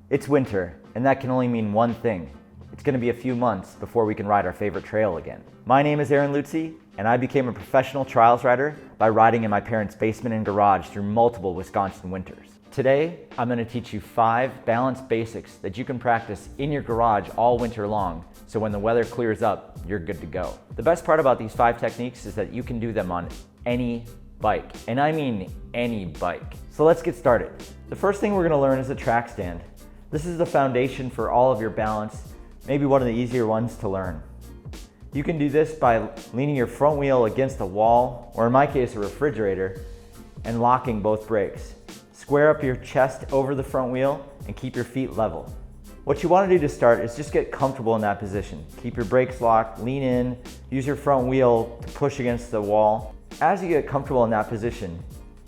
It's winter, and that can only mean one thing. It's going to be a few months before we can ride our favorite trail again. My name is Aaron Lutzi, and I became a professional trials rider by riding in my parents' basement and garage through multiple Wisconsin winters. Today, I'm going to teach you 5 balance basics that you can practice in your garage all winter long, so when the weather clears up, you're good to go. The best part about these 5 techniques is that you can do them on any bike, and I mean any bike. So let's get started. The first thing we're going to learn is a track stand. This is the foundation for all of your balance, maybe one of the easier ones to learn. You can do this by leaning your front wheel against a wall, or in my case, a refrigerator, and locking both brakes. Square up your chest over the front wheel and keep your feet level. What you want to do to start is just get comfortable in that position. Keep your brakes locked, lean in, use your front wheel to push against the wall. As you get comfortable in that position,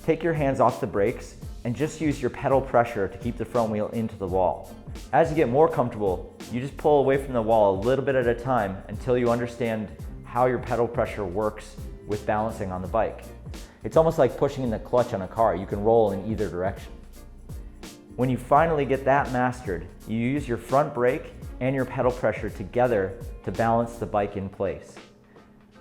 take your hands off the brakes and just use your pedal pressure to keep the front wheel into the wall. As you get more comfortable, you just pull away from the wall a little bit at a time until you understand how your pedal pressure works with balancing on the bike. It's almost like pushing in the clutch on a car. You can roll in either direction. When you finally get that mastered, you use your front brake and your pedal pressure together to balance the bike in place.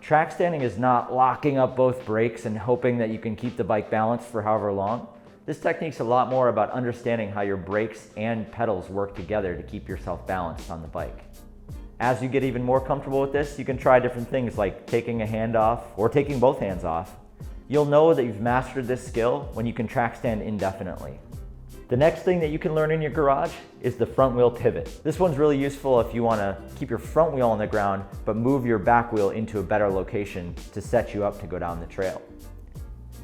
Track standing is not locking up both brakes and hoping that you can keep the bike balanced for however long. This technique's a lot more about understanding how your brakes and pedals work together to keep yourself balanced on the bike. As you get even more comfortable with this, you can try different things like taking a hand off or taking both hands off. You'll know that you've mastered this skill when you can track stand indefinitely. The next thing that you can learn in your garage is the front wheel pivot. This one's really useful if you want to keep your front wheel on the ground but move your back wheel into a better location to set you up to go down the trail.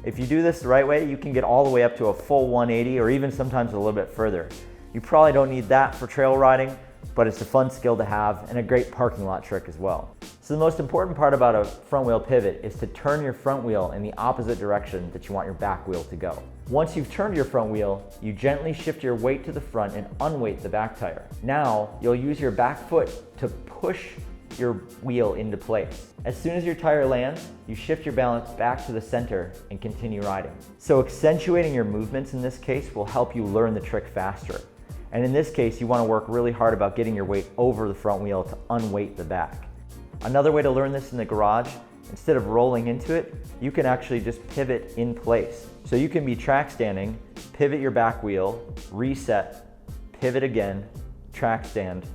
If you do this the right way, you can get all the way up to a full 180 or even sometimes a little bit further. You probably don't need that for trail riding, but it's a fun skill to have and a great parking lot trick as well. So the most important part about a front wheel pivot is to turn your front wheel in the opposite direction that you want your back wheel to go. Once you've turned your front wheel, you gently shift your weight to the front and unweight the back tire. Now, you'll use your back foot to push your wheel into place. As soon as your tire lands, you shift your balance back to the center and continue riding. So accentuating your movements in this case will help you learn the trick faster. And in this case, you want to work really hard about getting your weight over the front wheel to unweight the back. Another way to learn this in the garage, instead of rolling into it, you can actually just pivot in place. So you can be track standing, pivot your back wheel, reset, pivot again, track stand,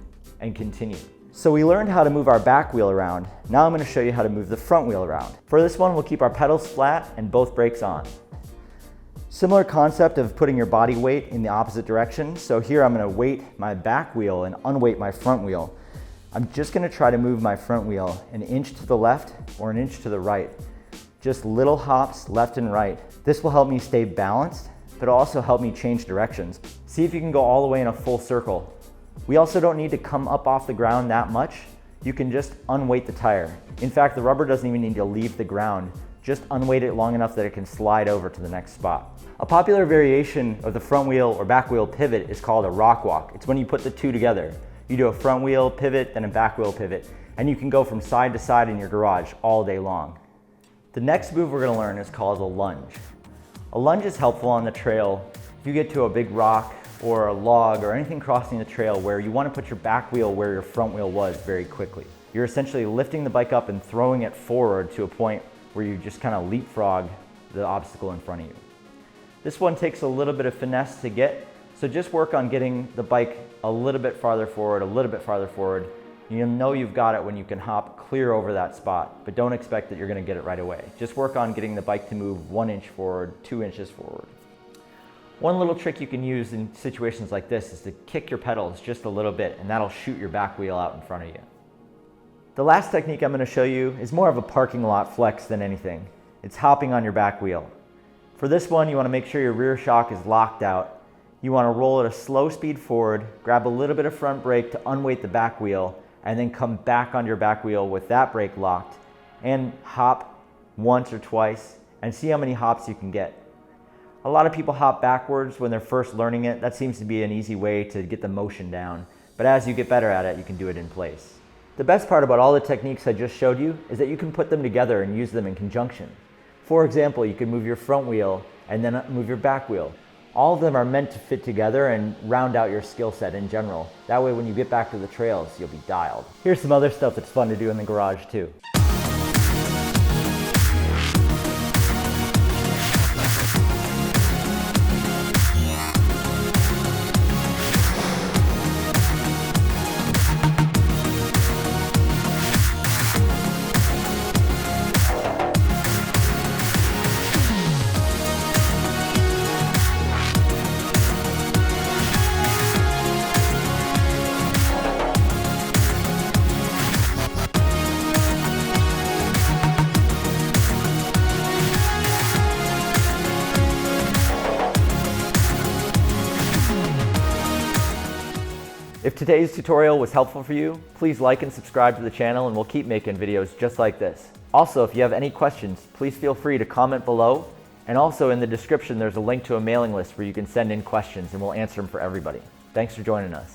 and continue. So we learned how to move our back wheel around. Now I'm going to show you how to move the front wheel around. For this one, we'll keep our pedals flat and both brakes on. Similar concept of putting your body weight in the opposite direction. So here I'm going to weight my back wheel and unweight my front wheel. I'm just going to try to move my front wheel an inch to the left or an inch to the right. Just little hops left and right. This will help me stay balanced, but also help me change directions. See if you can go all the way in a full circle. We also don't need to come up off the ground that much. You can just unweight the tire. In fact, the rubber doesn't even need to leave the ground. Just unweight it long enough that it can slide over to the next spot. A popular variation of the front wheel or back wheel pivot is called a rock walk. It's when you put the two together. You do a front wheel pivot, then a back wheel pivot, and you can go from side to side in your garage all day long. The next move we're going to learn is called a lunge. A lunge is helpful on the trail if you get to a big rock or a log or anything crossing the trail where you want to put your back wheel where your front wheel was very quickly. You're essentially lifting the bike up and throwing it forward to a point where you just kind of leapfrog the obstacle in front of you. This one takes a little bit of finesse to get, so just work on getting the bike a little bit farther forward, a little bit farther forward. You'll know you've got it when you can hop clear over that spot, but don't expect that you're going to get it right away. Just work on getting the bike to move 1 inch forward, 2 inches forward. One little trick you can use in situations like this is to kick your pedals just a little bit, and that'll shoot your back wheel out in front of you. The last technique I'm going to show you is more of a parking lot flex than anything. It's hopping on your back wheel. For this one, you want to make sure your rear shock is locked out. You want to roll at a slow speed forward, grab a little bit of front brake to unweight the back wheel, and then come back on your back wheel with that brake locked, and hop once or twice, and see how many hops you can get. A lot of people hop backwards when they're first learning it. That seems to be an easy way to get the motion down. But as you get better at it, you can do it in place. The best part about all the techniques I just showed you is that you can put them together and use them in conjunction. For example, you can move your front wheel and then move your back wheel. All of them are meant to fit together and round out your skill set in general. That way when you get back to the trails, you'll be dialed. Here's some other stuff that's fun to do in the garage too. If today's tutorial was helpful for you, please like and subscribe to the channel and we'll keep making videos just like this. Also, if you have any questions, please feel free to comment below. And also in the description, there's a link to a mailing list where you can send in questions and we'll answer them for everybody. Thanks for joining us.